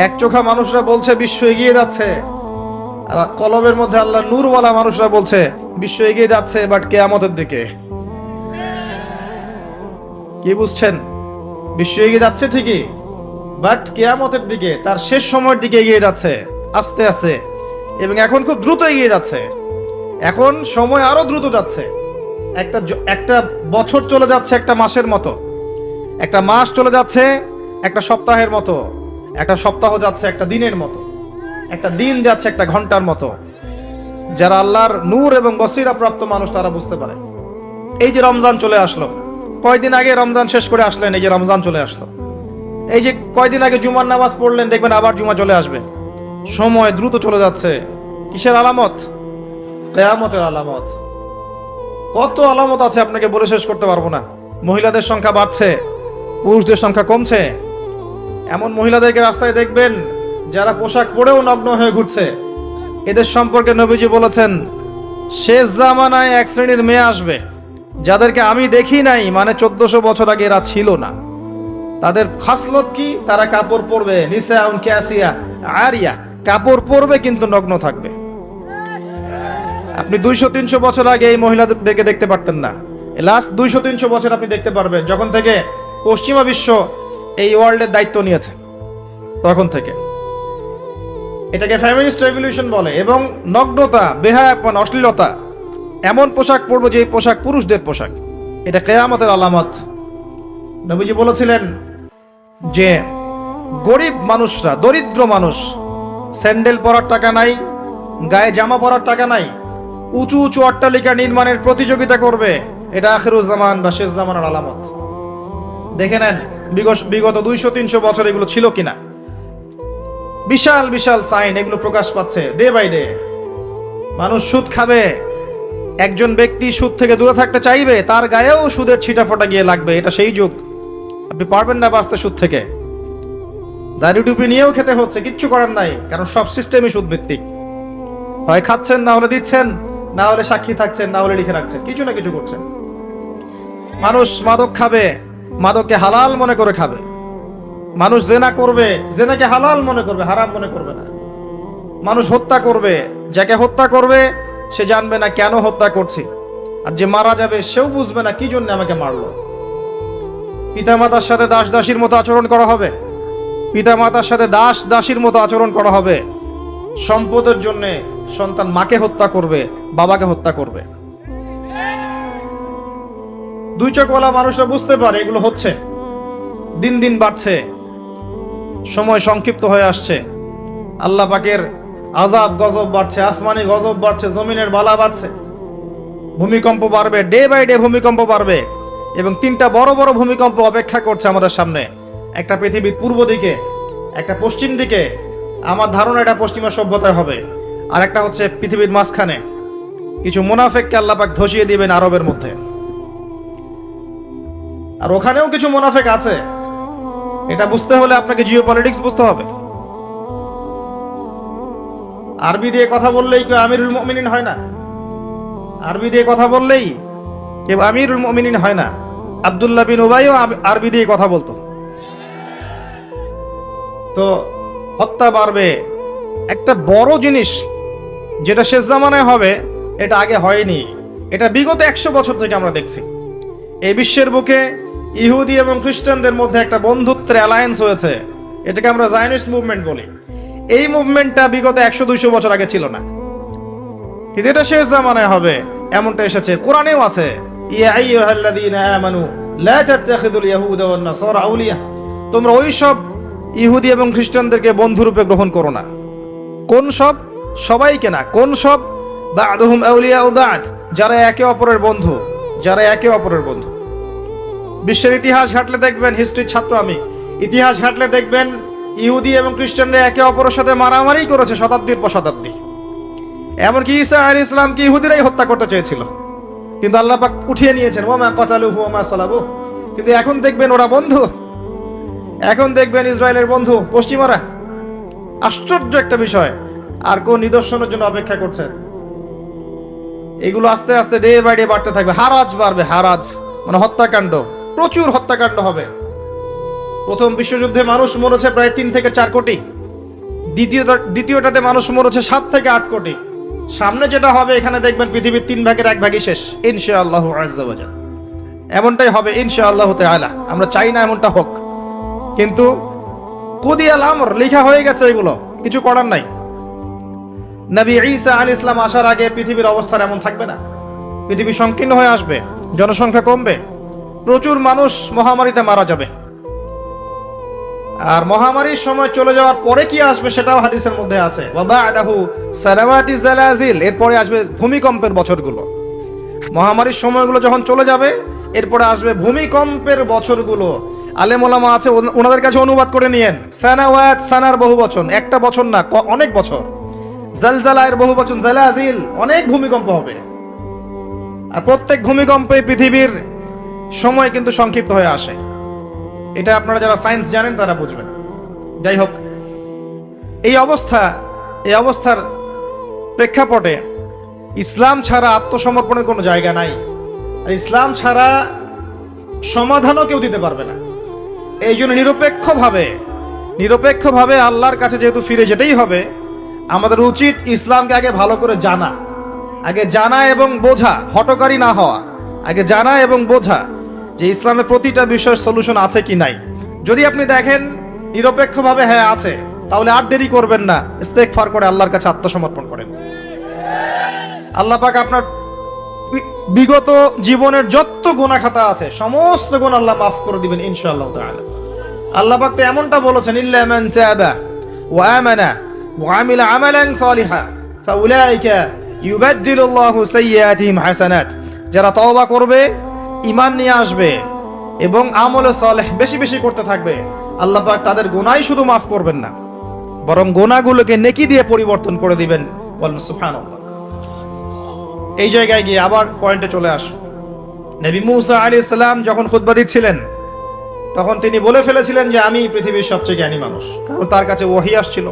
এক চোখা মানুষরা বলছে বিশ্ব এগিয়ে যাচ্ছে, আর কলবের মধ্যে আল্লাহ নূরওয়ালা মানুষরা বলছে বিশ্ব এগিয়ে যাচ্ছে বাট কিয়ামতের দিকে। কি বুঝছেন? বিশ্ব এগিয়ে যাচ্ছে ঠিকই, বাট কিয়ামতের দিকে, তার শেষ সময়ের দিকে এগিয়ে যাচ্ছে আস্তে আস্তে, এবং এখন খুব দ্রুত এগিয়ে যাচ্ছে। এখন সময় আরো দ্রুত যাচ্ছে। একটা বছর চলে যাচ্ছে একটা মাসের মতো, একটা মাস চলে যাচ্ছে একটা সপ্তাহের মতো, একটা সপ্তাহ যাচ্ছে একটা দিনের মতো, একটা দিন যাচ্ছে একটা ঘন্টার মতো। যারা আল্লাহর নূর এবং বসিরা প্রাপ্ত মানুষ তারা বুঝতে পারে। এই যে রমজান চলে আসলো, কয়দিন আগে রমজান শেষ করে আসলেন, এই যে রমজান চলে আসলো। এই যে কয়দিন আগে জুমার নামাজ পড়লেন, দেখবেন আবার জুমা চলে আসবে। সময় দ্রুত চলে যাচ্ছে। কিসের আলামত? কিয়ামতের আলামত। কত আলামত আছে আপনাকে বলে শেষ করতে পারবো না। মহিলাদের সংখ্যা বাড়ছে, পুরুষদের সংখ্যা কমছে। এমন মহিলাদেরকে রাস্তায় দেখবেন যারা পোশাক পরেও নগ্ন হয়ে ঘুরছে। এদের সম্পর্কে নবীজি বলেছেন, শেষ জামানায় এক শ্রেণীর মেয়ে আসবে যাদেরকে আমি দেখি নাই, মানে 1400 বছর আগে এরা ছিল না। তাদের খাসলত কি? তারা কাপড় পরবে, নিসাউন কাসিয়া আরিয়া, কাপড় পরবে কিন্তু নগ্ন থাকবে। আপনি 200-300 বছর আগে এই মহিলাদেরকে দেখতে পারতেন না। লাস্ট 200-300 বছর আপনি দেখতে পারবেন, যখন থেকে পশ্চিমা বিশ্ব এই ওয়ার্ল্ডের দায়িত্ব নিয়েছে তখন থেকে। এটাকে ফেমিনিস্ট রেভলিউশন বলে। এবং নগ্নতা, বেহায়াপন, অশ্লীলতা, এমন পোশাক পরবো যে পোশাক পুরুষদের পোশাক, এটা কিয়ামতের আলামত। নবীজি বলেছিলেন যে গরিব মানুষরা, দরিদ্র মানুষ, স্যান্ডেল পরার টাকা নাই, গায়ে জামা পরার টাকা নাই, উঁচু উঁচু অট্টালিকা নির্মাণের প্রতিযোগিতা করবে। এটা আখিরুজ্জামান বা শেষ জামানের আলামত। দেখে নেন বিগত 200-300 বছর এগুলো ছিল কিনা। বিশাল বিশাল সাইন এগুলো প্রকাশ পাচ্ছে ডে বাই ডে। মানুষ সুদ খাবে, একজন ব্যক্তি সুদ থেকে দূরে থাকতে চাইবে, তার গায়েও সুদের ছিটাফোঁটা গিয়ে লাগবে। এটা সেই যুগ। আপনি পারবেন না বাঁচতে সুদ থেকে। দাড়ি টুপি নিয়েও খেতে হচ্ছে, কিচ্ছু করার নাই, কারণ সব সিস্টেমই সুদ ভিত্তিক। হয় খাচ্ছেন, না হলে দিচ্ছেন, না হলে সাক্ষী থাকছেন, না হলে লিখে রাখছেন, কিছু না কিছু করছেন। মানুষ মাদক খাবে, মাদককে হালাল মনে করে খাবে। মানুষ জেনা করবে, জেনাকে হালাল মনে করবে, হারাম মনে করবে না। মানুষ হত্যা করবে, যাকে হত্যা করবে সে জানবে না কেন হত্যা করছি, আর যে মারা যাবে সেও বুঝবে না কি জন্য আমাকে মারলো। পিতামাতার সাথে দাস দাসীর মতো আচরণ করা হবে, পিতামাতার সাথে দাস দাসীর মতো আচরণ করা হবে। সম্পদের জন্য সন্তান মাকে হত্যা করবে, বাবাকে হত্যা করবে। দুই চোখওয়ালা মানুষরা বুঝতে পারে এগুলো হচ্ছে, দিন দিন বাড়ছে, সময় সংক্ষিপ্ত হয়ে আসছে। আল্লাহ পাকের আযাব গজব বাড়ছে, আসমানি গজব বাড়ছে, জমিনের বালা বাড়ছে, ভূমিকম্প বাড়বে, ডে বাই ডে ভূমিকম্প বাড়বে। এবং 3টা বড় বড় ভূমিকম্প অপেক্ষা করছে আমাদের সামনে। একটা পৃথিবীর পূর্ব দিকে, একটা পশ্চিম দিকে, আমার ধারণা এটা পশ্চিমা সভ্যতায় হবে, আর একটা হচ্ছে পৃথিবীর মাঝখানে। কিছু মুনাফিককে আল্লাহ পাক ধসিয়ে দিবেন আরবের মধ্যে, আর ওখানেও কিছু মুনাফিক আছে। এটা বুঝতে হলে আপনাকে জিওপলিটিক্স বুঝতে হবে। আরবি দিয়ে কথা বললেই কেউ আমিরুল মুমিনিন হয় না। আরবি দিয়ে কথা বললেই কেউ আমিরুল মুমিনিন হয় না। আব্দুল্লাহ বিন উবাইও আরবি দিয়ে কথা বলতো। তো হত্যা বাড়বে। একটা বড় জিনিস যেটা শেষ জামানায় হবে, এটা আগে হয়নি। এটা বিগত 100 বছর থেকে আমরা দেখছি। এই বিশ্বের বুকে ইহুদি এবং খ্রিস্টানদের মধ্যে একটা বন্ধুত্বের অ্যালায়েন্স হয়েছে, এটাকে আমরা জায়নিস্ট মুভমেন্ট বলি। এই মুভমেন্টটা বিগত 100-200 বছর আগে ছিল না, কিন্তু এটা শেষ জামানায় হবে এমনটা এসেছে। কোরআনেও আছে, ইয়া আইয়ুহাল্লাযীনা আমানু লা তাত্তাখিযুল ইয়াহুদা ওয়ান নাসারা আউলিয়া, তোমরা ওই সব ইহুদি এবং খ্রিস্টানদেরকে বন্ধুরূপে গ্রহণ করো না। কোন সব? সবাইকে না। কোন সব? বা'দুহুম আউলিয়াউ বা'দ, যারা একে অপরের বন্ধু, যারা একে অপরের বন্ধু। বিশ্বের ইতিহাস ঘাটলে দেখবেন, হিস্ট্রির ছাত্র আমি, ইতিহাস ঘাটলে দেখবেন ইহুদি এবং খ্রিস্টানরা একে অপরের সাথে মারামারি করেছে শতাব্দীর পর শতাব্দী। এমনকি ঈসা আলাইহিস সালামকে ইহুদিরাই হত্যা করতে চেয়েছিল, কিন্তু আল্লাহ পাক উঠিয়ে নিয়েছেন, ওয়া কাতালুহু ওয়া সালাবু। কিন্তু এখন দেখবেন ওরা বন্ধু, এখন দেখবেন ইসরায়েলের বন্ধু পশ্চিমারা। আশ্চর্য একটা বিষয়। আর কোন নিদর্শনের জন্য অপেক্ষা করছেন? এগুলো আস্তে আস্তে ডে বাই ডে বাড়তে থাকবে। হারাজ বাড়বে, হারাজ মানে হত্যাকাণ্ড, প্রচুর হত্যাকাণ্ড হবে। প্রথম বিশ্বযুদ্ধে মানুষ মরেছে প্রায় 3 থেকে 4 কোটি, দ্বিতীয়টাতে মানুষ মরেছে 7 থেকে 8 কোটি। সামনে যেটা হবে এখানে দেখবেন পৃথিবীর 3 ভাগের 1 ভাগই শেষ ইনশাআল্লাহু আযজা ওয়া জাল। এমনটাই হবে ইনশাআল্লাহু তাআলা। আমরা চাই না এমনটা হোক, কিন্তু কুদিয়াল আমর, লেখা হয়ে গেছে, এগুলো কিছু করার নাই। নবী ঈসা আলাইহিস সালাম আসার আগে পৃথিবীর অবস্থা এমন থাকবে না। পৃথিবী সংকীর্ণ হয়ে আসবে, জনসংখ্যা কমবে, প্রচুর মানুষ মহামারীতে মারা যাবে। আর মহামারীর সময় চলে যাওয়ার পরে কি আসবে সেটাও হাদিসের মধ্যে আছে, ওয়া বা'দাহু সানাওয়াতি জালাজিল, এরপরে আসবে ভূমিকম্পের বছরগুলো। মহামারীর সময়গুলো যখন চলে যাবে এরপরে আসবে ভূমিকম্পের বছরগুলো। আলেম ওলামা আছে, ওনাদের কাছে অনুবাদ করে নিয়েন। সানাওয়াত, সানার বহু বচন, একটা বছর না, অনেক বছর। জালজালায়ের বহু বচন জালাজিল, অনেক ভূমিকম্প হবে। আর প্রত্যেক ভূমিকম্পে পৃথিবীর সময় কিন্তু সংক্ষিপ্ত হয়ে আসে। এটা আপনারা যারা সায়েন্স জানেন তারা বুঝবেন। যাই হোক, এই অবস্থার প্রেক্ষাপটে ইসলাম ছাড়া আত্মসমর্পণের কোনো জায়গা নাই, আর ইসলাম ছাড়া সমাধানও কেউ দিতে পারবে না। এই জন্য নিরপেক্ষভাবে আল্লাহর কাছে যেহেতু ফিরে যেতেই হবে, আমাদের উচিত ইসলামকে আগে ভালো করে জানা এবং বোঝা, হটকারী না হওয়া। আগে জানা এবং বোঝা যে ইসলামের প্রতিটা বিষয়ের সলিউশন আছে কি নাই। যদি আপনি দেখেন নিরপেক্ষভাবে হ্যাঁ আছে, তাহলে আর দেরি করবেন না, ইস্তেগফার করে আল্লাহর কাছে আত্মসমর্পণ করেন। আল্লাহ পাক আপনার বিগত জীবনের যত গুনাহ খাতা আছে সমস্ত গুনাহ আল্লাহ মাফ করে দিবেন ইনশাআল্লাহ তাআলা। আল্লাহ পাক তো এমনটা বলেছেন, ইল্লা মান তাবা ওয়া আমানা ওয়া আমিলা আমালান সালিহা ফাউলাইকা ইউবাদদিলুল্লাহু সাইয়্যাতিহিম হাসানাত। যারা তওবা করবে, ঈমান নিয়ে আসবে এবং আমলে সালেহ বেশি বেশি করতে থাকবে, আল্লাহ পাক তাদের গুনাহই শুধু মাফ করবেন না, বরং গুনাহগুলোকে নেকি দিয়ে পরিবর্তন করে দিবেন। বলুন সুবহানাল্লাহ। এই জায়গায় গিয়ে আবার পয়েন্টে চলে আস। নবী মুসা আলাইহিস সালাম যখন খুতবা দিচ্ছিলেন তখন তিনি বলে ফেলেছিলেন যে আমি পৃথিবীর সবচেয়ে জ্ঞানী মানুষ, কারণ তার কাছে ওহী আসছিল।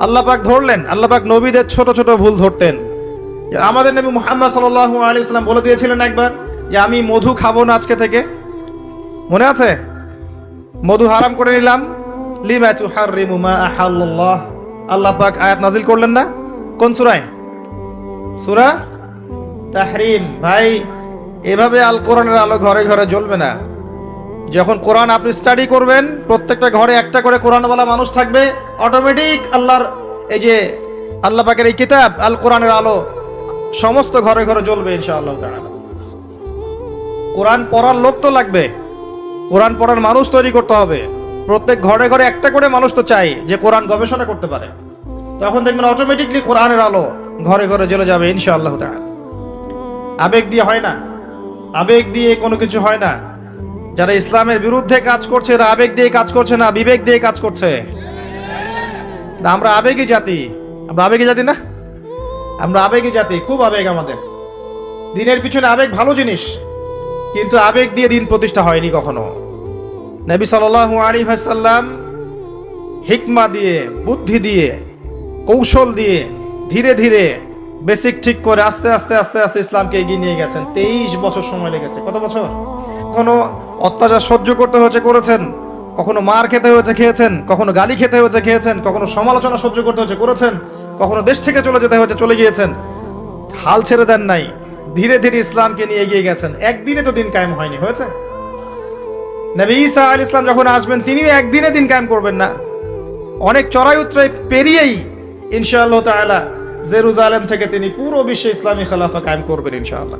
আল্লাহ পাক ধরলেন, আল্লাহ পাক নবীদের ছোট ছোট ভুল ধরতেন। আমাদের নবী মুহাম্মদ সাল্লাল্লাহু আলাইহি ওয়াসাল্লাম বলে দিয়েছিলেন একবার যে আমি মধু খাবো না আজকে থেকে, মনে আছে? মধু হারাম করে নিলাম। লিমা তুহাররিমু মা আহাল্লাল্লাহ, আল্লাহ পাক আয়াত নাজিল করলেন না? কোন সূরায়? সূরা তাহরিম। ভাই, এভাবে আল কোরআনের আলো ঘরে ঘরে জ্বলবে না। যখন কোরআন আপনি স্টাডি করবেন, প্রত্যেকটা ঘরে একটা করে কোরআনওয়ালা মানুষ থাকবে, অটোমেটিক আল্লাহর এই যে আল্লাহ পাকের এই কিতাব আল কোরআনের আলো সমস্ত ঘরে ঘরে জ্বলবে ইনশাআল্লাহ তাআলা। কোরআন পড়ার লোক তো লাগবে, কোরআন পড়ার মানুষ তৈরি করতে হবে। প্রত্যেক ঘরে ঘরে একটা করে মানুষ তো চাই যে কোরআন গবেষণা করতে পারে। তখন দেখবেন অটোমেটিকলি কোরআনের আলো ঘরে ঘরে জ্বলে যাবে ইনশাআল্লাহ তাআলা। আবেগ দিয়ে হয় না, আবেগ দিয়ে কোনো কিছু হয় না। যারা ইসলামের বিরুদ্ধে কাজ করছে এরা আবেগ দিয়ে কাজ করছে না, বিবেক দিয়ে কাজ করছে। আমরা আবেগী জাতি, আমরা আবেগী জাতি না, আমরা আবেগী জাতি, খুব আবেগ আমাদের। দিনের পিছনে আবেগ ভালো জিনিস, কিন্তু আবেগ দিয়ে দিন প্রতিষ্ঠা হয়নি কখনো। নবী সাল্লাল্লাহু আলাইহি ওয়াসাল্লাম হিকমা দিয়ে, বুদ্ধি দিয়ে, কৌশল দিয়ে ধীরে ধীরে বেসিক ঠিক করে আস্তে আস্তে আস্তে আস্তে ইসলামকে এগিয়ে নিয়ে গেছেন। 23 বছর সময় লেগেছে। কত বছর? কখনো অত্যাচার সহ্য করতে হয়েছে, করেছেন। কখনো মার খেতে হয়েছে, খেয়েছেন। কখনো গালি খেতে হয়েছে, খেয়েছেন। কখনো সমালোচনা সহ্য করতে হয়েছে, করেছেন। কখনো দেশ থেকে চলে যেতে হয়েছে, চলে গিয়েছেন। হাল ছেড়ে দেন নাই, ধীরে ধীরে ইসলামকে নিয়ে এগিয়ে গেছেন। একদিনে তো দিন কায়েম হয়নি, হয়েছে? নবী ঈসা আলাইহিস সালাম যখন আসবেন তিনিও একদিনে দিন কায়েম করবেন না, অনেক চড়াই উতরাই পেরিয়েই ইনশাআল্লাহ তাআলা জেরুজালেম থেকে তিনি পুরো বিশ্বে ইসলামী খেলাফা কায়েম করবেন ইনশাআল্লাহ।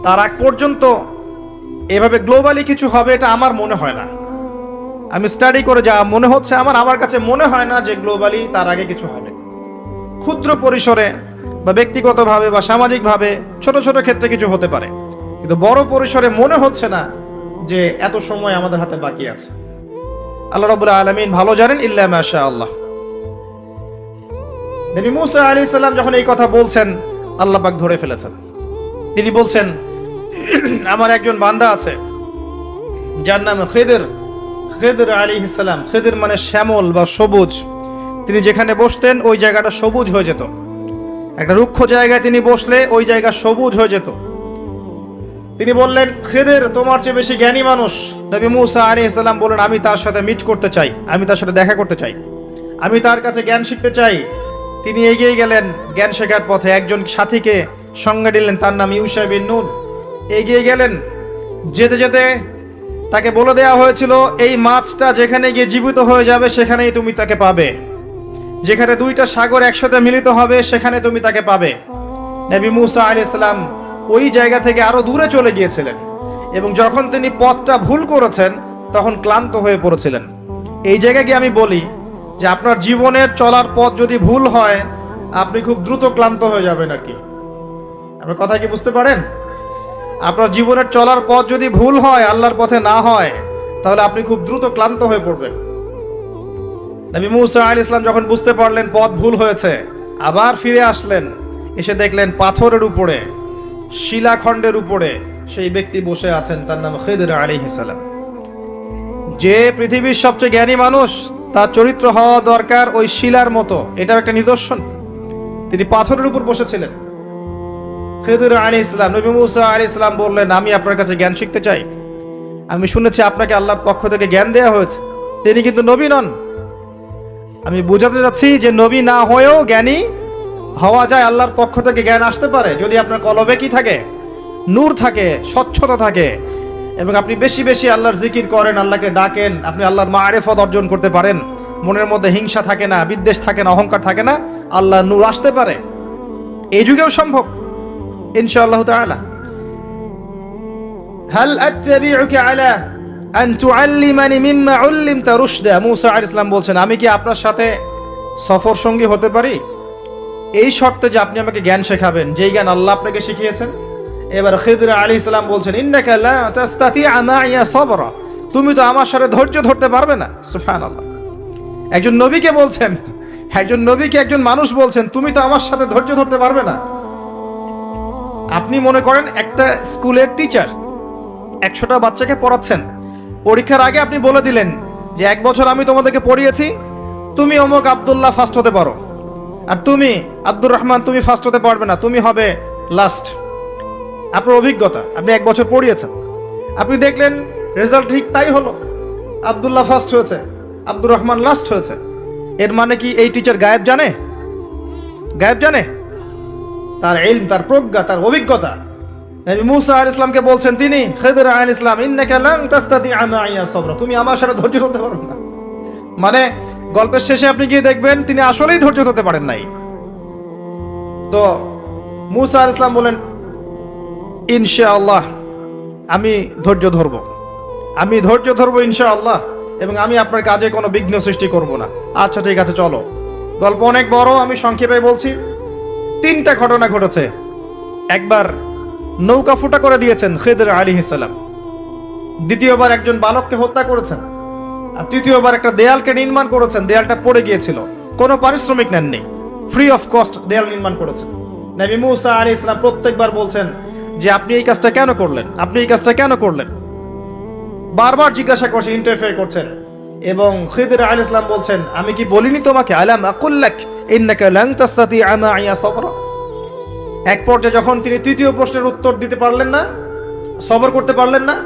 তার আগ পর্যন্ত এভাবে গ্লোবালি কিছু হবে এটা আমার মনে হয় না। আমি স্টাডি করে যা মনে হচ্ছে আমার কাছে মনে হয় না যে গ্লোবালি তার আগে কিছু হবে। ক্ষুদ্র পরিসরে বা ব্যক্তিগতভাবে বা সামাজিকভাবে ছোট ছোট ক্ষেত্রে কিছু হতে পারে, কিন্তু বড় পরিসরে মনে হচ্ছে না যে এত সময় আমাদের হাতে বাকি আছে। আল্লাহ রাব্বুল আলামিন ভালো জানেন, ইল্লা মাশাআল্লাহ। নবী মুসা আলাইহিস সালাম যখন এই কথা বলছেন, আল্লাহ পাক ধরে ফেলেছেন। তিনি বলছেন, আমার একজন বান্দা আছে যার নাম খিদর আলাইহিস সালাম। খিদর মানে শ্যামল বা সবুজ। তিনি যেখানে বসতেন ওই জায়গাটা সবুজ হয়ে যেত। একটা রুক্ষ জায়গায় তিনি বসলে ওই জায়গা সবুজ হয়ে যেত। তিনি বললেন, খিদির তোমার চেয়ে বেশি জ্ঞানী মানুষ। নবী মুসা আলাইহিস সালাম বললেন, আমি তার সাথে মিট করতে চাই, আমি তার সাথে দেখা করতে চাই, আমি তার কাছে জ্ঞান শিখতে চাই। তিনি এগিয়ে গেলেন জ্ঞান শেখার পথে। একজন সাথীকে সঙ্গে দিলেন, তার নাম ইউশা বিন নুন। এগিয়ে গেলেন, যেতে যেতে তাকে বলে দেওয়া হয়েছিল, এই মাছটা যেখানে গিয়ে জীবিত হয়ে যাবে সেখানেই তুমি তাকে পাবে, যেখানে দুইটা সাগর একসাথে মিলিত হবে সেখানে তুমি তাকে পাবে। নবী মুসা আলাইহিস সালাম ওই জায়গা থেকে আরো দূরে চলে গিয়েছিলেন, এবং যখন তিনি পথটা ভুল করেছেন তখন ক্লান্ত হয়ে পড়েছিলেন। এই জায়গায় গিয়ে আমি বলি যে আপনার জীবনের চলার পথ যদি ভুল হয়, আপনি খুব দ্রুত ক্লান্ত হয়ে যাবেন আর কি। আপনার কথা কি বুঝতে পারেন? আপনার জীবনের চলার পথ যদি ভুল হয়, আল্লাহর পথে না হয়, তাহলে আপনি খুব দ্রুত ক্লান্ত হয়ে পড়বেন। নবী মুসা আলাইহিস সালাম যখন বুঝতে পারলেন পথ ভুল হয়েছে, আবার ফিরে আসলেন। এসে দেখলেন পাথরের উপরে, শিলাখণ্ডের উপরে সেই ব্যক্তি বসে আছেন, তার নাম খিদির আলাইহিস সালাম। যে পৃথিবীর সবচেয়ে জ্ঞানী মানুষ, তার চরিত্র হওয়া দরকার ওই শিলার মতো। এটার একটা নিদর্শন। তিনি পাথরের উপর বসেছিলেন। খিদির আলাইহিস সালাম, নবী মুসা আলাইহিস সালাম বললেন, আমি আপনার কাছে জ্ঞান শিখতে চাই। আমি শুনেছি আপনাকে আল্লাহর পক্ষ থেকে জ্ঞান দেওয়া হয়েছে। তিনি কিন্তু নবী নন। আমি বোঝাতে চাচ্ছি যে নবী না হয়েও জ্ঞানী হওয়া যায়, আল্লাহর পক্ষ থেকে জ্ঞান আসতে পারে যদি আপনার কলবে কি থাকে, নূর থাকে, স্বচ্ছতা থাকে, এবং আপনি বেশি বেশি আল্লাহর জিকির করেন, আল্লাহকে ডাকেন, আপনি আল্লাহর মারিফত অর্জন করতে পারেন, মনের মধ্যে হিংসা থাকে না, বিদ্বেষ থাকে না, অহংকার থাকে না, আল্লাহর নূর আসতে পারে। এই যুগেও সম্ভব ইনশাআল্লাহ তাআলা। হাল আত্তাবিউকা আলা আন তুআল্লিমানি মিম্মা উল্লিমতা রুশদা। মুসা আলাইহিস সালাম বলছেন, আমি কি আপনার সাথে সফর সঙ্গী হতে পারি? এই শর্তে যে আপনি আমাকে জ্ঞান শেখাবেন, যেই জ্ঞান আল্লাহ আপনাকে শিখিয়েছেন। এবার খিদির আলাইহিস সালাম বলছেন, ইন্নাকা লা তাস্তাতিআ মাইয়া সাবরা, তুমি তো আমার সাথে ধৈর্য ধরতে পারবে না। সুবহানাল্লাহ। একজন নবীকে বলছেন, একজন নবীকে একজন মানুষ বলছেন, তুমি তো আমার সাথে ধৈর্য ধরতে পারবে না। আপনি মনে করেন একটা স্কুলের টিচার 100টা বাচ্চাকে পড়াচ্ছেন, পরীক্ষার আগে আপনি বলে দিলেন যে 1 বছর আমি তোমাদেরকে পড়িয়েছি, তুমি অমুক আব্দুল্লাহ ফার্স্ট হতে পারো, আর তুমি আব্দুর রহমান তুমি ফার্স্ট হতে পারবে না, তুমি হবে লাস্ট। আপনার অভিজ্ঞতা, আপনি 1 বছর পড়িয়েছেন, আপনি দেখলেন রেজাল্ট ঠিক তাই হলো, আব্দুল্লাহ ফার্স্ট হয়েছে, আব্দুর রহমান লাস্ট হয়েছে। এর মানে কি এই টিচার গায়েব জানে? গায়েব জানে? তার ইলম, তার প্রজ্ঞা, তার অভিজ্ঞতা। নবী মুসা আলাইহিস সালামকে বলছেন তিনি, খিদির আলাইহিস সালাম, ইন্নাকা লান তাস্তাতিআ মাইয়া সাবরা, তুমি আমার সাথে ধৈর্য ধরতে পারবে না। মানে গল্পের শেষে আপনি গিয়ে দেখবেন তিনি আসলেই ধৈর্য ধরতে পারেন নাই। তো মুসা আলাইহিস সালাম বলেন, ইনশাআল্লাহ আমি ধৈর্য ধরব, আমি ধৈর্য ধরব ইনশাআল্লাহ, এবং আমি আপনার কাজে কোনো বিঘ্ন সৃষ্টি করব না। আচ্ছা ঠিক আছে, চলো। গল্প অনেক বড়, আমি সংক্ষেপে বলছি। 3টা ঘটনা ঘটেছে। একবার নৌকা ফুটা করে দিয়েছেন খিদির আলাইহিস সালাম, দ্বিতীয়বার একজন বালককে হত্যা করেছেন, আর তৃতীয়বার একটা দেয়ালকে নির্মাণ করেছেন, দেয়ালটা পড়ে গিয়েছিল, কোনো পারিশ্রমিক নেননি, ফ্রি অফ কস্ট দেয়াল নির্মাণ করেছেন। নবী মুসা আলাইহিস সালাম প্রত্যেকবার বলছেন যে আপনি এই কাজটা কেন করলেন, আপনি এই কাজটা কেন করলেন, বারবার জিজ্ঞাসা করছেন, ইন্টারফেয়ার করছেন। এবং খিদির আলাইহিস সালাম বলছেন, আমি কি বলিনি তোমাকে, আলাম আকুল লাক ইন্নাকা লান তাস্তাতিআ মাইয়া সাবরা। এক পর্যায়ে যখন তিনি তৃতীয় প্রশ্নের উত্তর দিতে পারলেন না, সবর করতে পারলেন না,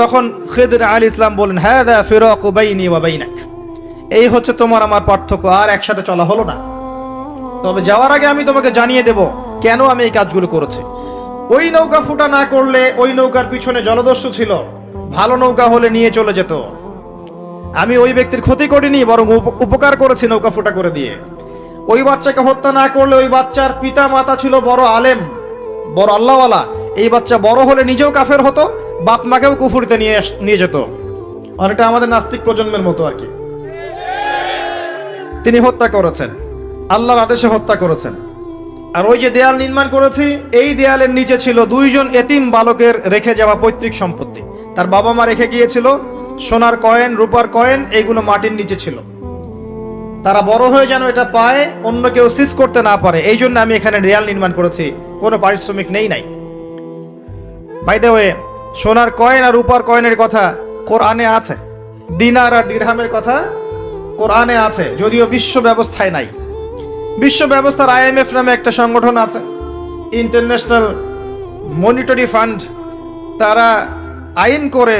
তখন খিদির আলাইহিস সালাম বলেন, হাযা ফিরাকু বাইনি ওয়া বাইনাক, এই হচ্ছে তোমার আমার পার্থক্য, আর একসাথে চলা হলো না। তবে যাওয়ার আগে আমি তোমাকে জানিয়ে দেব কেন আমি এই কাজগুলো করেছি। ওই নৌকা ফুটা না করলে, ওই নৌকার পিছনে জলদস্যু ছিল, ভালো নৌকা হলে নিয়ে চলে যেত। আমি ওই ব্যক্তির ক্ষতি করিনি, বরং উপকার করেছি নৌকা ফুটা করে দিয়ে। ওই বাচ্চাকে হত্যা না করলে, ওই বাচ্চার পিতা মাতা ছিল বড় আলেম, বড় আল্লাহওয়ালা, এই বাচ্চা বড় হলে নিজেও কাফের হতো, বাপ মাকেও কুফরিতে নিয়ে যেত। অনেকটা আমাদের নাস্তিক প্রজন্মের মতো আর কি। তিনি হত্যা করেছেন, আল্লাহর আদেশে হত্যা করেছেন। আর ওই যে দেয়াল নির্মাণ করেছি, এই দেয়ালের নিচে ছিল 2 জন এতিম বালকের রেখে যাওয়া পৈতৃক সম্পত্তি। তার বাবা মা রেখে গিয়েছিল সোনার কয়েন, রূপার কয়েন, এইগুলো মাটির নিচে ছিল। তারা বড় হয়ে যেন এটা পায়, অন্য কেউ সিজ করতে না পারে, এই জন্য আমি এখানে দেয়াল নির্মাণ করেছি, কোনো পারিশ্রমিক নেই নাই। বাই দ্য ওয়ে, সোনার কয়েন আর রূপার কয়েনের কথা কোরআনে আছে, দিনার আর দিরহামের কথা কোরআনে আছে, যদিও বিশ্ব ব্যবস্থায় নাই। বিশ্ব ব্যবস্থার IMF নামে একটা সংগঠন আছে, ইন্টারন্যাশনাল মনিটারি ফান্ড, তারা আইন করে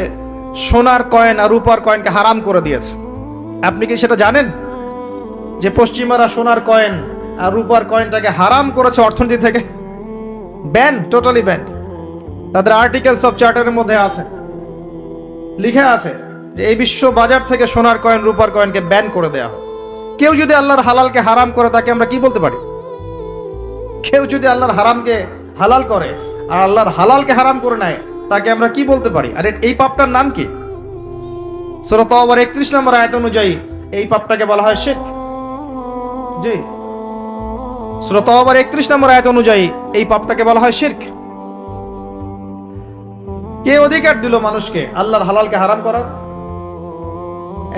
সোনার কয়েন আর রূপার কয়েনকে হারাম করে দিয়েছে। আপনি কি সেটা জানেন যে পশ্চিমারা সোনার কয়েন আর রূপার কয়েনটাকে হারাম করেছে অর্থনীতি থেকে? Ban, totally ban. তাদের আর্টিকেলস অফ চার্টারের মধ্যে আছে, লিখে আছে যে এই বিশ্ব বাজার থেকে সোনার কয়েন রূপার কয়েনকে ব্যান করে দেয়া হয়। কেউ যদি আল্লাহর হালালকে হারাম করে তাকে আমরা কি বলতে পারি? কেউ যদি আল্লাহর হারামকে হালাল করে আর আল্লাহর হালালকে হারাম করে নেয় তাকে আমরা কি বলতে পারি? আর এই পাপটার নাম কি? সূরা তাওবার 31 নম্বর আয়াত অনুযায়ী এই পাপটাকে বলা হয় শিরক। জি, সূরা তাওবার 31 নম্বর আয়াত অনুযায়ী এই পাপটাকে বলা হয় শিরক। কে অধিকার দিল মানুষকে আল্লাহর হালালকে হারাম করার?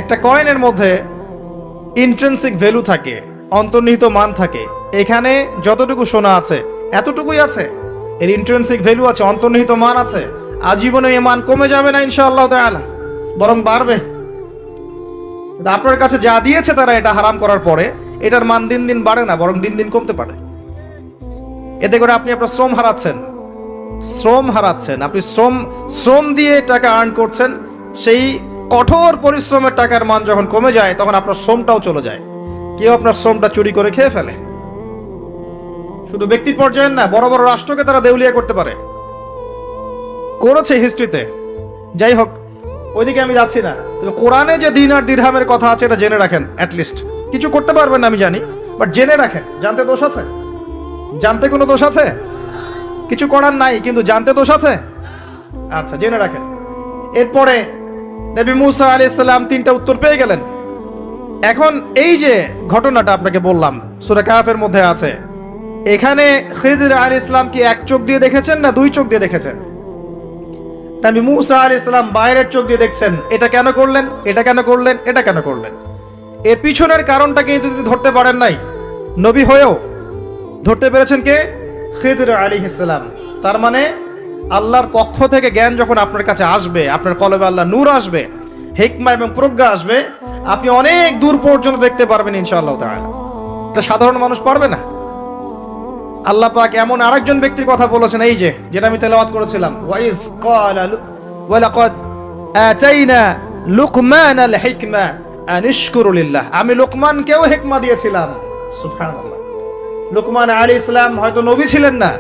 একটা কয়েনের মধ্যে ইন্ট্রিনসিক ভ্যালু থাকে, অন্তর্নিহিত মান থাকে। এখানে যতটুকু সোনা আছে এতটুকুই আছে, এর ইন্ট্রিনসিক ভ্যালু আছে, অন্তর্নিহিত মান আছে। আজীবনে এই মান কমে যাবে না ইনশাআল্লাহ তাআলা, বরং বাড়বে। আপনার কাছে যা দিয়েছে তারা এটা হারাম করার পরে এটার মান দিন দিন বাড়ে না, বরং দিন দিন কমতে পারে। এতে করে আপনি আপনার শ্রম হারাচ্ছেন, আপনি শ্রম দিয়ে টাকা আর্ন করছেন। সেই কঠোর পরিশ্রমের টাকার মান যখন কমে যায় তখন আপনার শ্রমটাও চলে যায়। কেউ আপনার শ্রমটা চুরি করে খেয়ে ফেলে। শুধু ব্যক্তির পর্যায়ে না, বড় বড় রাষ্ট্রকে তারা দেউলিয়া করতে পারে, করেছে হিস্ট্রিতে। যাই হোক, ওইদিকে আমি যাচ্ছি না। তবে কোরআনে যে দিনার দিরহামের কথা আছে এটা জেনে রাখেন। অ্যাটলিস্ট কিছু করতে পারবেন না আমি জানি, বাট জেনে রাখেন। জানতে দোষ আছে? জানতে কোনো দোষ আছে? কিছু করার নাই, কিন্তু জানতে দোষ আছে? আচ্ছা, জেনে রাখেন। এরপরে নবী মুসা আলাইহিস সালাম 3টা উত্তর পেয়ে গেলেন। এখন এই যে ঘটনাটা আপনাকে বললাম সূরা কাহফের মধ্যে আছে, এখানে খিদর আলাইহিস সালাম কি এক চোখ দিয়ে দেখেছেন না 2 চোখ দিয়ে দেখেছেন? নবী মুসা আলাইহিস সালাম বাইরের চোখ দিয়ে দেখছেন, এটা কেন করলেন, এটা কেন করলেন, এটা কেন করলেন। এর পিছনের কারণটা কিন্তু তিনি ধরতে পারেন নাই। নবী হয়েও ধরতে পেরেছেন কে? খিদর আলাইহিস সালাম। তার মানে আল্লাহর পক্ষ থেকে জ্ঞান যখন আপনার কাছে আসবে, আপনার কলবে আল্লাহ নূর আসবে, হিকমা এবং প্রজ্ঞা আসবে, আপনি অনেক দূর পর্যন্ত দেখতে পারবেন ইনশাআল্লাহ তাআলা। এটা সাধারণ মানুষ পারবে না। আল্লাহ পাক এমন আরেকজন ব্যক্তির কথা বলেছেন, এই যে যেটা আমি তেলাওয়াত করেছিলাম, ওয়াইজ ক্বালা ওয়ালাকাদ আতাইনা লুকমানাল হিকমা আন ইশকুরু লিল্লাহ। আমি লোকমানকেও হিকমা দিয়েছিলাম। সুবহানাল্লাহ। লোকমান আলাইহিস সালাম হয়তো নবী ছিলেন না,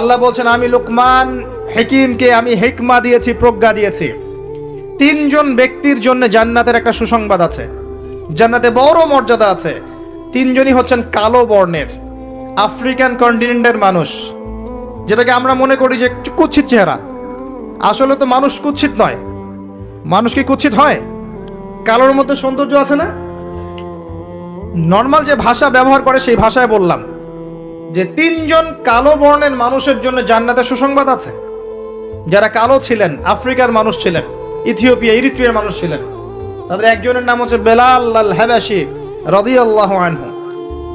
আল্লাহ বলছেন আমি লোকমান হাকিমকে আমি হিকমা দিয়েছি, প্রজ্ঞা দিয়েছি। 3 জন ব্যক্তির জন্য জান্নাতের একটা সুসংবাদ আছে, জান্নাতে বড় মর্যাদা আছে। 3 জনই হচ্ছেন কালো বর্ণের, আফ্রিকান কন্টিনেন্টের মানুষ, যেটাকে আমরা মনে করি যে কুৎসিত চেহারা। আসলে তো মানুষ কুৎসিত নয়। মানুষ কি কুৎসিত হয়? কালোর মধ্যে সৌন্দর্য আছে না? নর্মাল যে ভাষা ব্যবহার করে সেই ভাষায় বললাম যে 3 জন কালো বর্ণের মানুষের জন্য জান্নাতের সুসংবাদ আছে। যারা কালো ছিলেন, আফ্রিকার মানুষ ছিলেন, ইথিওপিয়া ইরিত্রিয়ার মানুষ ছিলেন। তাদের একজনের নাম হচ্ছে বেলাল আল হাবাশি রাদিয়াল্লাহু আনহু,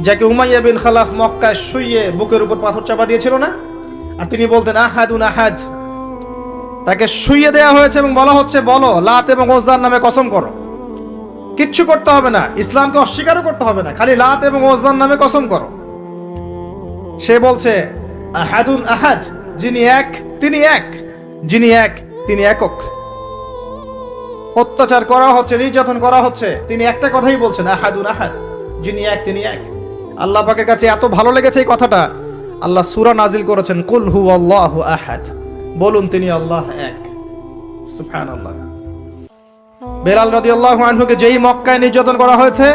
যাকে উমাইয়া বিন খালাফ মক্কায় শুইয়ে বুকের উপর পাথর চাপা দিয়েছিল না, আর তিনি বলতেন আহাদুন আহাদ। তাকে শুইয়ে দেওয়া হয়েছে এবং বলা হচ্ছে বলো লাত এবং ওজ্জার নামে কসম করো। কিচ্ছু করতে হবে না, ইসলামকে অস্বীকারও করতে হবে না, খালি লাত এবং ওজ্জার নামে কসম করো। সে বলছে আহাদুন আহাদ, যিনি এক তিনি এক, যিনি এক তিনি একক। অত্যাচার করা হচ্ছে, নির্যাতন করা হচ্ছে, তিনি একটা কথাই বলছেন আহাদুন আহাদ, যিনি এক তিনি এক। আল্লাহ পাকের কাছে এত ভালো লেগেছে এই কথাটা, আল্লাহ সূরা নাজিল করেছেন কুল হুয়াল্লাহু আহাদ, বলুন তিনি আল্লাহ এক। সুবহানাল্লাহ। বেলাল রাদিয়াল্লাহু আনহুকে যেই মক্কায় নির্যাতন করা হয়েছে,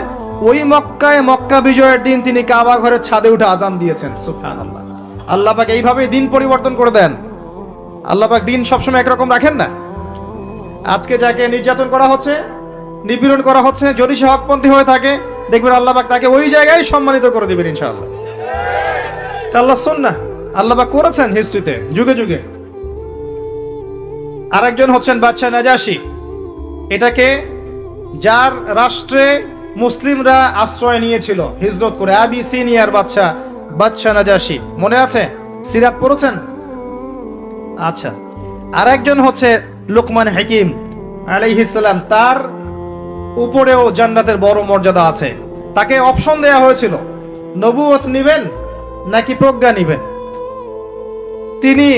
ওই মক্কায় মক্কা বিজয়ের দিন তিনি কাবা ঘরের ছাদে উঠে আজান দিয়েছেন। সুবহানাল্লাহ। আল্লাহ পাক এইভাবে দিন পরিবর্তন করে দেন। আল্লাহ পাক দিন সবসময় একরকম রাখেন না। আজকে যাকে নির্যাতন করা হচ্ছে, নিপীড়ন করা হচ্ছে, যদি সে হকপন্থী হয়ে থাকে, দেখবেন আল্লাহ পাক তাকে ওই জায়গায় সম্মানিত করে দিবেন ইনশাআল্লাহ। এটা আল্লাহ সুন্নাহ, আল্লাহ পাক করেছেন হিস্ট্রিতে যুগে যুগে। আরেকজন হচ্ছেন বাদশা নাজাশি। এটাকে যার রাষ্ট্রে মুসলিমরা আশ্রয় নিয়েছিল হিজরত করে, আবিসিনিয়ার বাদশা নাজাশি, মনে আছে? সিরাত পড়েছেন? আচ্ছা। আরেকজন হচ্ছে লুকমান হাকিম আলাইহিস সালাম, তার উপরেও জান্নাতের বড় মর্যাদা আছে। তাকে অপশন দেয়া হয়েছিল নবুয়ত নিবেন নাকি প্রজ্ঞা নিবেন। তিনি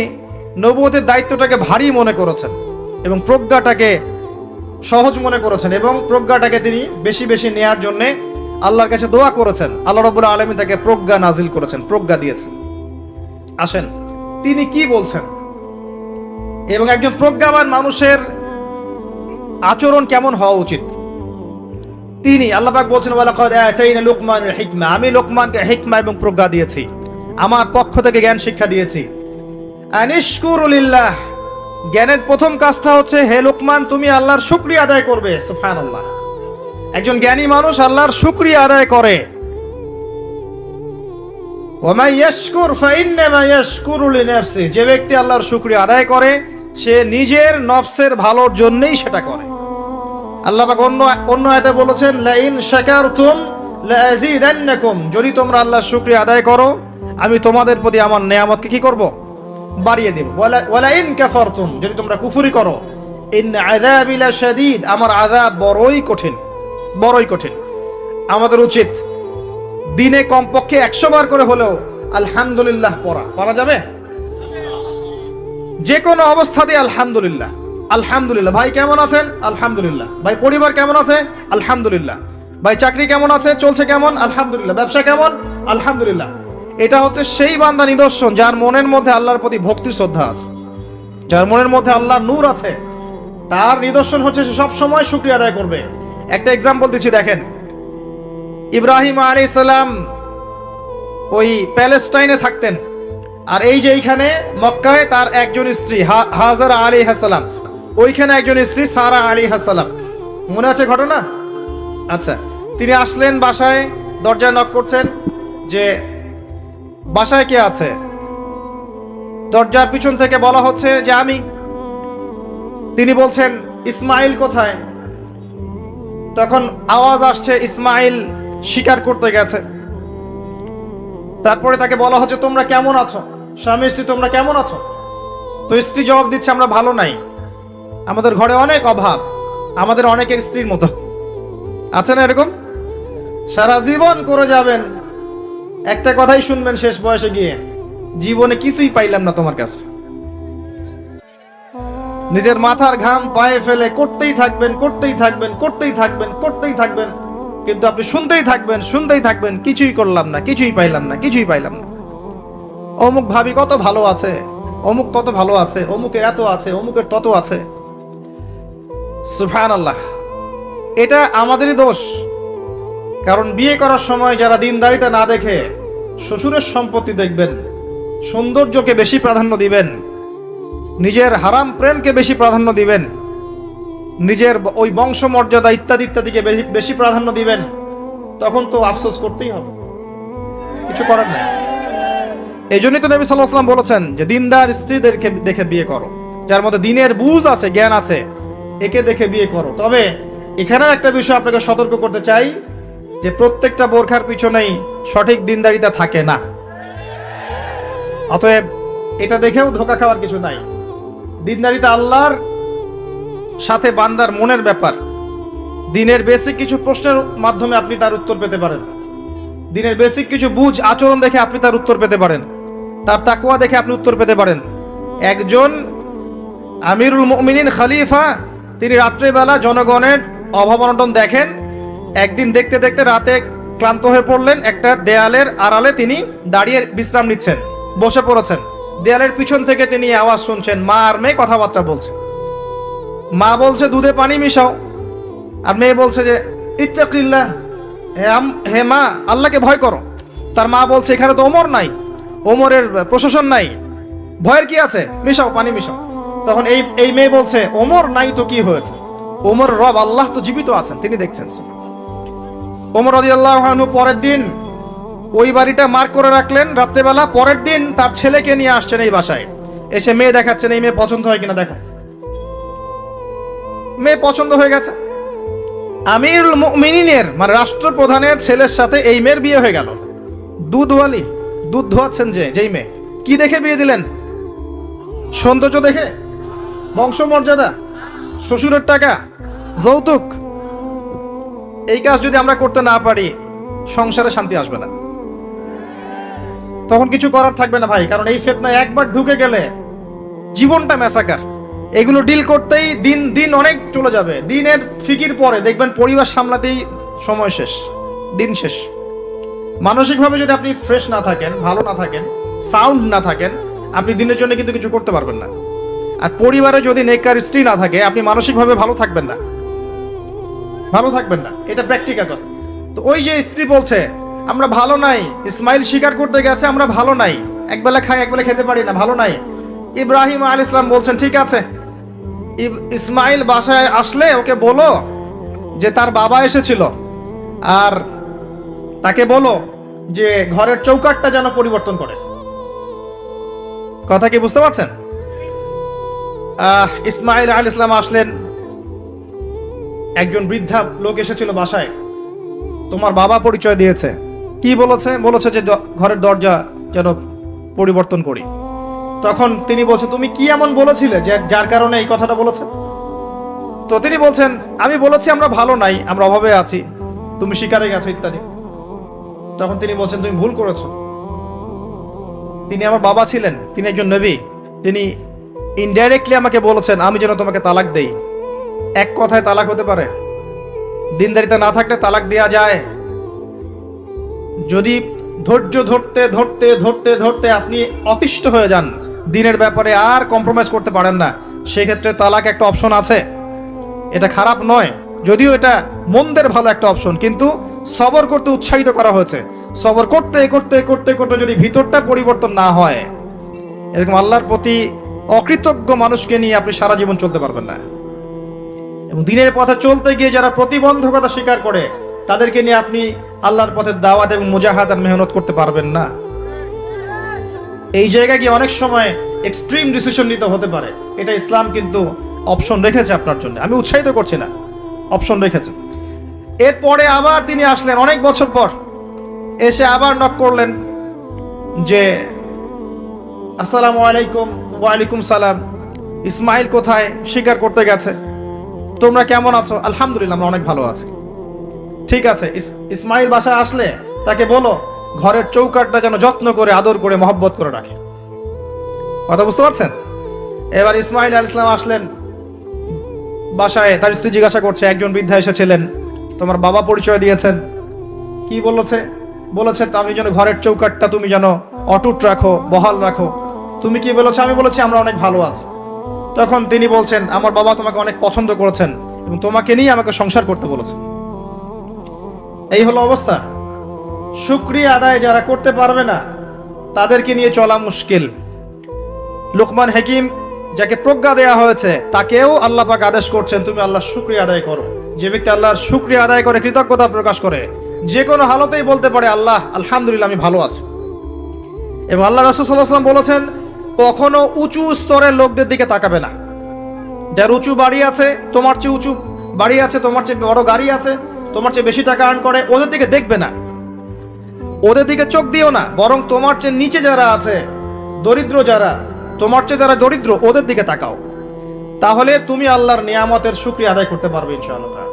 নবুয়তের দায়িত্বটাকে ভারী মনে করেছেন এবং প্রজ্ঞাটাকে সহজ মনে করেছেন এবং প্রজ্ঞাটাকে তিনি বেশি বেশি নেয়ার জন্য আল্লাহর কাছে দোয়া করেছেন। আল্লাহ রাব্বুল আলামিন তাকে প্রজ্ঞা নাজিল করেছেন, প্রজ্ঞা দিয়েছেন। আসেন তিনি কি বলছেন এবং একজন প্রজ্ঞাবান মানুষের আচরণ কেমন হওয়া উচিত। তিনি আল্লাহ পাক বলছেন, ওয়ালাকাদ আতাইনা লুকমানাল হিকমা, আমি লোকমানকে হিকমা এবং প্রজ্ঞা দিয়েছি, আমার পক্ষ থেকে জ্ঞান শিক্ষা দিয়েছি। আনিশকুরু লিল্লাহ, জ্ঞানের প্রথম কাজটা হচ্ছে হে লোকমান তুমি আল্লাহর শুকরিয়া আদায় করবে। সুবহানাল্লাহ, একজন জ্ঞানী মানুষ আল্লাহর শুকরিয়া আদায় করে। ওয়া মান ইয়াশকুর ফাইন্নামা ইয়াশকুরু লিনাফসি, যে ব্যক্তি আল্লাহর শুকরিয়া আদায় করে সে নিজের নফসের ভালোর জন্যই সেটা করে। আল্লাহ পাক অন্য আয়াতে বলেছেন, লা ইন শাকারতুম লা আযীদান্নাকুম, যদি তোমরা আল্লাহর শুকরিয়া আদায় করো আমি তোমাদের প্রতি আমার নেয়ামতকে কি করব, বাড়িয়ে দেব। ওয়ালা ইন কাফারতুম, যদি তোমরা কুফরি করো, ইন আযাবি লাশাদীদ, আমার আযাব বড়ই কঠিন, বড়ই কঠিন। আমাদের উচিত দিনে কমপক্ষে 100 বার করে হলেও আলহামদুলিল্লাহ পড়া যাবে। যে কোনো অবস্থাতে আলহামদুলিল্লাহ, আলহামদুলিল্লাহ। ভাই কেমন আছেন? আলহামদুলিল্লাহ। ভাই পরিবার কেমন আছে? আলহামদুলিল্লাহ। ভাই চাকরি কেমন আছে, চলছে কেমন? আলহামদুলিল্লাহ। ব্যবসা কেমন? আলহামদুলিল্লাহ। এটা হচ্ছে সেই বান্দা নিদর্শন যার মনের মধ্যে আল্লাহর প্রতি ভক্তি শ্রদ্ধা আছে, যার মনের মধ্যে আল্লাহর নূর আছে। তার নিদর্শন হচ্ছে সে সব সময় শুকরিয়া আদায় করবে। একটা এক্সাম্পল দিচ্ছি, দেখেন ইব্রাহিম আলাইহিস সালাম ওই প্যালেস্টাইনে থাকতেন, আর এই যে এইখানে মক্কায় তার একজন স্ত্রী হাজারা আলাইহিস সালাম, ওইখানে একজন স্ত্রী সারা আলাইহিস সালাম। মনে আছে ঘটনা? আচ্ছা, তিনি আসলেন বাসায়, দরজায় নক করছেন যে বাসায় কে আছে? দরজার পিছন থেকে বলা হচ্ছে যে আমি। তিনি বলছেন ইসমাইল কোথায়? তখন আওয়াজ আসছে ইসমাইল শিকার করতে গেছে। তারপরে তাকে বলা হচ্ছে তোমরা কেমন আছো, স্বামী স্ত্রী তোমরা কেমন আছো? তো স্ত্রী জবাব দিচ্ছে আমরা ভালো নাই, আমাদের ঘরে অনেক অভাব, আমাদের অনেকের স্ত্রীর মতো। আছে না এরকম? সারা জীবন করে যাবেন, একটা কথাই শুনবেন শেষ বয়সে গিয়ে, জীবনে কিছুই পাইলাম না তোমার কাছে। নিজের মাথার ঘাম পায়ে ফেলে করতেই থাকবেন, করতেই থাকবেন, করতেই থাকবেন, করতেই থাকবেন, কিন্তু আপনি শুনতেই থাকবেন, শুনতেই থাকবেন, কিছুই করলাম না, কিছুই পাইলাম না, কিছুই পাইলাম না। অমুক ভাবি কত ভালো আছে, অমুক কত ভালো আছে, অমুকের এত আছে, অমুকের তত আছে। সুবহানাল্লাহ, এটা আমাদেরই দোষ। কারণ বিয়ে করার সময় যারা দিনদারিতা না দেখে শ্বশুরের সম্পত্তি দেখবেন, সৌন্দর্যকে বেশি প্রাধান্য দিবেন, নিজের হারাম প্রেমকে বেশি প্রাধান্য দিবেন, নিজের ওই বংশমর্যাদা ইত্যাদি ইত্যাদিকে বেশি প্রাধান্য দিবেন, তখন তো আফসোস করতেই হবে, কিছু করার নাই। এই জন্যই তো নবী সাল্লাল্লাহু আলাইহি ওয়াসাল্লাম বলেছেন যে দিনদার স্ত্রীদেরকে দেখে বিয়ে করো, যার মধ্যে দিনের বুঝ আছে, জ্ঞান আছে, একে দেখে বিয়ে করো। তবে এখানে একটা বিষয় আপনাকে সতর্ক করতে চাই যে প্রত্যেকটা বোরখার পিছনেই সঠিক দিনদারিতা থাকে না। অতএব এটা দেখেও ধোঁকা খাওয়ার কিছু নাই। দিনদারিতা আল্লাহর সাথে বান্দার মনের ব্যাপার। দিনের বেসিক কিছু প্রশ্নের মাধ্যমে আপনি তার উত্তর পেতে পারেন, দিনের বেসিক কিছু বুঝ আচরণ দেখে আপনি তার উত্তর পেতে পারেন, তার তাকওয়া দেখে আপনি উত্তর পেতে পারেন। একজন আমিরুল মুমিনিন খলিফা, তিনি রাত্রেবেলা জনগণের অভাব অনটন দেখেন। একদিন দেখতে দেখতে রাতে ক্লান্ত হয়ে পড়লেন, একটা দেয়ালের আড়ালে তিনি দাঁড়িয়ে বিশ্রাম নিচ্ছেন, বসে পড়েছেন। দেয়ালের পিছন থেকে তিনি আওয়াজ শুনছেন, মা আর মেয়ে কথাবার্তা বলছে। মা বলছে দুধে পানি মিশাও, আর মেয়ে বলছে যে ইত্তাকিল্লাহ, হে মা আল্লাহকে ভয় করো। তার মা বলছে এখানে তো ওমর নাই, ওমরের প্রশাসন নাই, ভয়ের কি আছে, মিশাও, পানি মিশাও। তখন এই মেয়ে বলছে ওমর নাই তো কি হয়েছে, ওমর রব আল্লাহ তো জীবিত আছেন, তিনি দেখছেন। ওমর রাদিয়াল্লাহু আনহু পরের দিন ওই বাড়িটা মার্ক করে রাখলেন রাত্রেবেলা। পরের দিন তার ছেলেকে নিয়ে আসছেন এই বাসায়, এসে মেয়ে দেখাচ্ছেন, এই মেয়ে পছন্দ হয় কিনা দেখো। মেয়ে পছন্দ হয়ে গেছে। আমিরুল মুমিনিনের মানে রাষ্ট্রপ্রধানের ছেলের সাথে এই মেয়ের বিয়ে হয়ে গেল। দুধওয়ালি, দুধ ধোয়াচ্ছেন যেই মেয়ে, কি দেখে বিয়ে দিলেন? সৌন্দর্য দেখে, বংশমর্যাদা, শ্বশুরের টাকা, যৌতুক। এই কাজ যদি আমরা করতে না পারি সংসারে শান্তি আসবে না, তখন কিছু করার থাকবে না ভাই। কারণ এই ফিতনায় একবার ঢুকে গেলে জীবনটা ম্যাসাকার। এগুলো ডিল করতেই দিন দিন অনেক চলে যাবে। দিনের ফিকির পরে দেখবেন পরিবার সামলাতেই সময় শেষ, দিন শেষ। মানসিকভাবে যদি আপনি ফ্রেশ না থাকেন, ভালো না থাকেন, সাউন্ড না থাকেন, আপনি দিনের জন্য কিন্তু কিছু করতে পারবেন না। আর পরিবারে যদি নেককার স্ত্রী না থাকে, আপনি মানসিকভাবে ভালো থাকবেন না, ভালো থাকবেন না। এটা প্র্যাকটিক্যাল কথা। তো ওই যে স্ত্রী বলছে আমরা ভালো নাই, ইসমাইল স্বীকার করতে গেছে আমরা ভালো নাই, একবেলা খাই একবেলা খেতে পারি না, ভালো নাই। ইব্রাহিম আলাইহিস সালাম বলছেন ঠিক আছে, ইসমাইল বাসায় আসলে ওকে বলো যে তার বাবা এসেছিল, আর তাকে বলো যে ঘরের চৌকাঠটা যেন পরিবর্তন করে। কথা কি বুঝতে পারছেন? ইসমাইল আলাইহিস সালাম আসলেন, একজন বৃদ্ধা লোক এসেছিল বাসায়, তোমার বাবা পরিচয় দিয়েছে। কি বলেছে? বলেছে যে ঘরের দরজা যেন পরিবর্তন করি। তখন তিনি বলছেন তুমি কি এমন বলেছিলে যে যার কারণে এই কথাটা বলেছে? তো তিনি বলছেন আমি বলেছি আমরা ভালো নাই, আমরা অভাবে আছি, তুমি শিকারে গেছো ইত্যাদি। তখন তিনি বলছেন তুমি ভুল করেছো, তিনি আমার বাবা ছিলেন, তিনি একজন নবী, তিনি ইনডাইরেক্টলি আমাকে বলেছেন আমি যেন তোমাকে তালাক দেই। এক কথায় তালাক হতে পারে? দিনদারিতা না থাকলে তালাক দেয়া যায়। যদি ধৈর্য ধরতে ধরতে ধরতে ধরতে আপনি অতিষ্ঠ হয়ে যান, দিনের ব্যাপারে আর কম্প্রোমাইজ করতে পারেন না, সেক্ষেত্রে তালাক একটা অপশন আছে। এটা খারাপ নয়, যদিও এটা মন্দের ভালো একটা অপশন, কিন্তু সবর করতে উৎসাহিত করা হয়েছে। সবর করতে করতে করতে করতে যদি ভিতরটা পরিবর্তন না হয়, এরকম আল্লাহর প্রতি অকৃতজ্ঞ মানুষকে নিয়ে আপনি সারা জীবন চলতে পারবেন না। এবং দিনের পথে চলতে গিয়ে যারা প্রতিবন্ধকতা স্বীকার করে, তাদেরকে নিয়ে আপনি আল্লাহর পথে দাওয়াত এবং মুজাহাদার মেহনত করতে পারবেন না। এই জায়গায় গিয়ে অনেক সময় এক্সট্রিম ডিসিশন নিতে হতে পারে। এটা ইসলাম কিন্তু অপশন রেখেছে আপনার জন্য, আমি উৎসাহিত করছি না, অপশন রেখেছে। এরপরে আবার তিনি আসলেন অনেক বছর পর, এসে আবার নক করলেন যে আসসালামু আলাইকুম। ওয়ালাইকুম সালাম। ইসমাইল কোথায়? স্বীকার করতে গেছে। তোমরা কেমন আছো? আলহামদুলিল্লাহ আমরা অনেক ভালো আছি। ঠিক আছে, ইসমাইল বাসায় আসলে তাকে বলো ঘরের চৌকাঠটা যেন যত্ন করে আদর করে মহব্বত করে রাখে। কথা বুঝতে পারছেন? এবার ইসমাইল আলাইহিস সালাম আসলেন বাসায়, তার স্ত্রী জিজ্ঞাসা করছে, একজন বৃদ্ধা এসেছিলেন, তোমার বাবা পরিচয় দিয়েছেন। কি বলেছে? বলেছে আমি যেন ঘরের চৌকাঠটা তুমি যেন অটুট রাখো, বহাল রাখো। তুমি কি বলেছো? আমি বলেছি আমরা অনেক ভালো আছি। তখন তিনি বলছেন আমার বাবা তোমাকে অনেক পছন্দ করেছেন এবং তোমাকে নিয়ে আমাকে সংসার করতে বলেছেন। এই হলো অবস্থা। শুকরিয়া আদায় যারা করতে পারবে না, তাদেরকে নিয়ে চলা মুশকিল। লুকমান হাকিম, যাকে প্রজ্ঞা দেয়া হয়েছে, তাকেও আল্লাহ পাক আদেশ করছেন তুমি আল্লাহর শুকরিয়া আদায় করো। যে ব্যক্তি আল্লাহর শুকরিয়া আদায় করে, কৃতজ্ঞতা প্রকাশ করে, যে কোনো হালতেই বলতে পারে আল্লাহ আলহামদুলিল্লাহ আমি ভালো আছি। এবং আল্লাহ রাসূল সাল্লাল্লাহু আলাইহি ওয়াসাল্লাম বলেছেন কখনো উঁচু স্তরের লোকদের দিকে তাকাবে না। যার উঁচু বাড়ি আছে, তোমার চেয়ে উঁচু বাড়ি আছে, তোমার চেয়ে বড় গাড়ি আছে, তোমার চেয়ে বেশি টাকা আর্ন করে, ওদের দিকে দেখবে না, ওদের দিকে চোখ দিও না। বরং তোমার চেয়ে নিচে যারা আছে, দরিদ্র যারা, তোমার চেয়ে যারা দরিদ্র, ওদের দিকে তাকাও। তাহলে তুমি আল্লাহর নিয়ামতের শুকরিয়া আদায় করতে পারবে ইনশাআল্লাহ।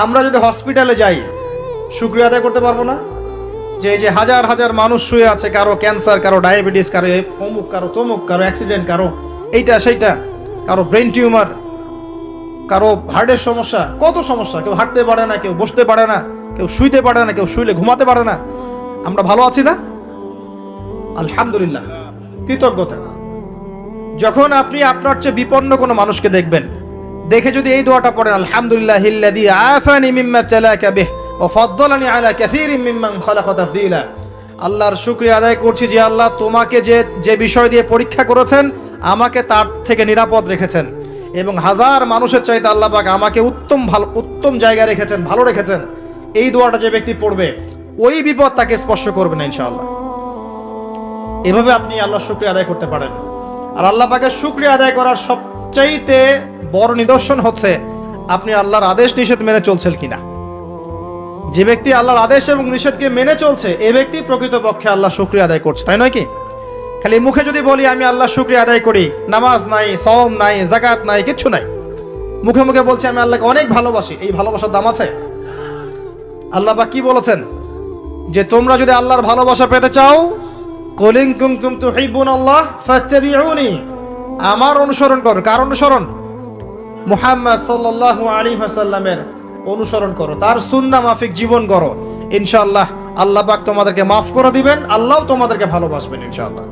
আমরা যদি হসপিটালে যাই, শুকরিয়া আদায় করতে পারবো না? যে এই যে হাজার হাজার মানুষ শুয়ে আছে, কারো ক্যান্সার, কারো ডায়াবেটিস, কারো অমুক, কারো তমুক, কারো অ্যাক্সিডেন্ট, কারো এইটা সেইটা, কারো ব্রেন টিউমার, কারো হার্টের সমস্যা, কত সমস্যা। কেউ হাঁটতে পারে না, কেউ বসতে পারে না, কেউ শুইতে পারে না, কেউ শুইলে ঘুমাতে পারে না। আমরা ভালো আছি না? আলহামদুলিল্লাহ, কৃতজ্ঞতা। যখন আপনি আপনার চেয়ে বিপন্ন কোনো মানুষকে দেখবেন, দেখে যদি এই দোয়াটা পড়েন আলহামদুলিল্লাহিল্লাযী আফানি মিম্মা ইবতালাকা বিহি ওয়া ফাদ্দালানি আলা কাসীরিম মিম্মান খালাকা তাফদীলা, আল্লাহর শুকরিয়া আদায় করছি যে আল্লাহ তোমাকে যে বিষয় দিয়ে পরীক্ষা করেছেন, আমাকে তার থেকে নিরাপদ রেখেছেন, এবং হাজার মানুষের চাইতে আল্লাহ পাক আমাকে উত্তম জায়গায় রেখেছেন, ভালো রেখেছেন। এই দোয়াটা যে ব্যক্তি পড়বে, ওই বিপদ তাকে স্পর্শ করবে না ইনশাআল্লাহ। এভাবে আপনি আল্লাহর শুকরিয়া আদায় করতে পারেন। আর আল্লাহ পাকের শুকরিয়া আদায় করার সবচাইতে বড় নিদর্শন হচ্ছে আপনি আল্লাহর আদেশ নিষেধ মেনে চলছেন কিনা। যে ব্যক্তি আল্লাহর আদেশ এবং নিষেধকে মেনে চলছে, এই ব্যক্তি প্রকৃতপক্ষে আল্লাহ শুকরিয়া আদায় করছে, তাই নয় কি? খালি মুখে যদি বলি আমি আল্লাহ শুকরিয়া আদায় করি, নামাজ নাই, সওম নাই, যাকাত নাই, কিচ্ছু নাই, মুখে মুখে বলছি আমি আল্লাহকে অনেক ভালোবাসি, এই ভালোবাসার দাম আছে? আল্লাহ পাক কি বলেছেন? যে তোমরা যদি আল্লাহর ভালোবাসা পেতে চাও, কুল ইন কুনতুম তুহিব্বুনাল্লাহ ফাত্তাবিউনি, আমার অনুসরণ করো। কার অনুসরণ? মুহাম্মদ সাল্লাল্লাহু আলাইহি ওয়াসাল্লামের অনুসরণ করো, তার সুন্নাহ মাফিক জীবন করো। ইনশাআল্লাহ আল্লাহ পাক তোমাদেরকে মাফ করে দিবেন, আল্লাহও তোমাদেরকে ভালোবাসবেন ইনশাআল্লাহ।